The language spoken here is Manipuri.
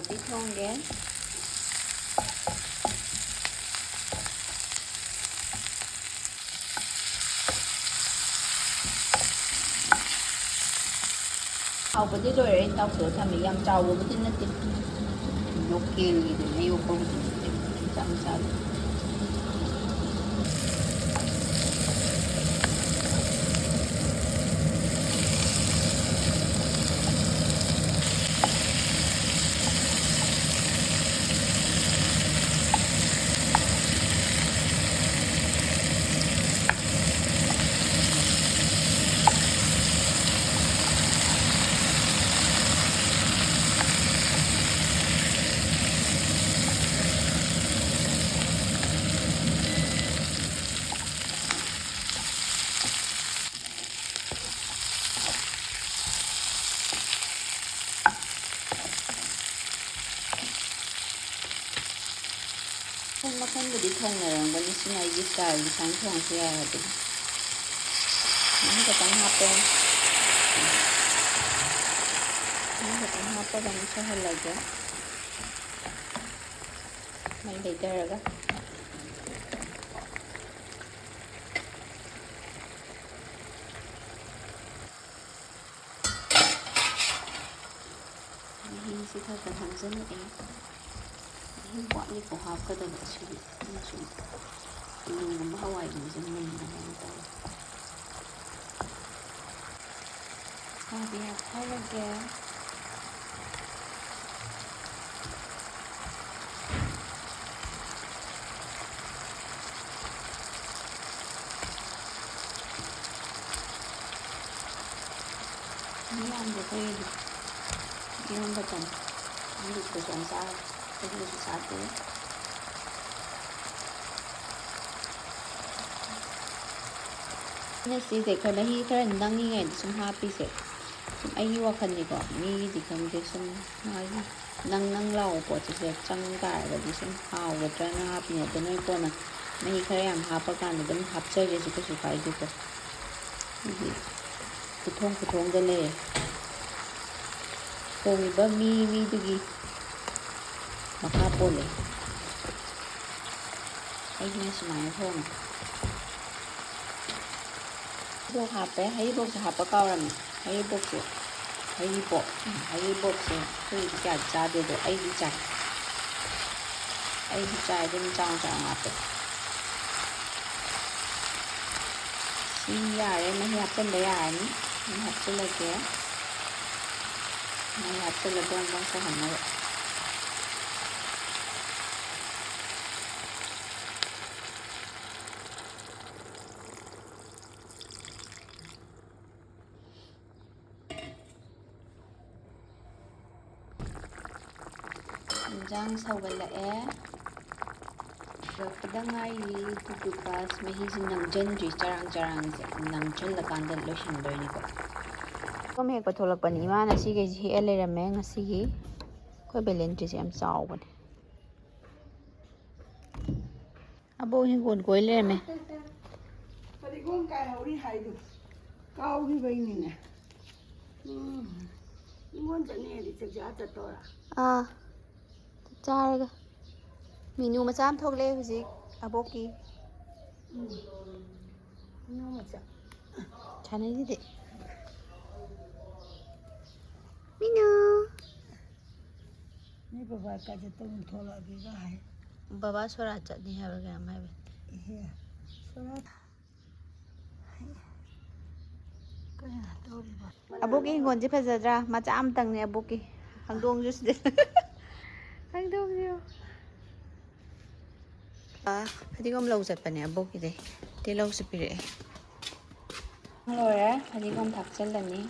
ukabi thongge. Hawbadi loire tawso thami yam chawbadi nate. Local gidi na yokobadi nate. Chamsa. Makanbudi thongnarambani sina aigi style di sang thongse yaradi. Nang katang hape. Nang katang hape kami sahalaga. May later aga. Mahin si thatan hamzan eh. What little half cut of sweet in how I was in the we have color again. The grade, young button, and look the ones out. This is Saturday. Nasi de kada hi kara nangi ngay sum happy se. Sum ayi wakan ni ko ni di kam de sum ayi nang lau po se chang ka ga di sum haw ga tra na happy ne de noi ko na mai kara yam hapa kan de dum hap cha je su ko su pai du ko. Ni kuthong de le. Ko mi ba mi du gi makapole. Ay na sumaya thong. Bok hape, hay bok sa hapa kauram. Hay bok se. Hay bok se. Tuy cha de do ay di cha. Ay di cha din chang hape. Si yare mahi hapen da yani. Mahi hapen la ke. Mahi hapen la bong sa hamar. Jang sawalae padangay tutupas mahisin ng jandri charang ng chalakan dal lotion berni ko. Kung may patulog pa ni Imana sige si elirame nga sige ko belentri siyam sawan. Abo hingon ko elirame. Paligon kay hawri haydu. Kawgi bayni na. Ingon jani di chajata tora. Charaga menu macam thogle huzik aboki No macha. chanai de menu Ni baba ka jatung thola bi ga hai. baba sora chutney have ga mai Here. Sorat. aboki ngon je phajadra macam tang ne aboki hangdong jus de hangdong yo Hadigom lau chatpane aboki de te lau se pire lore hadigom thak chalani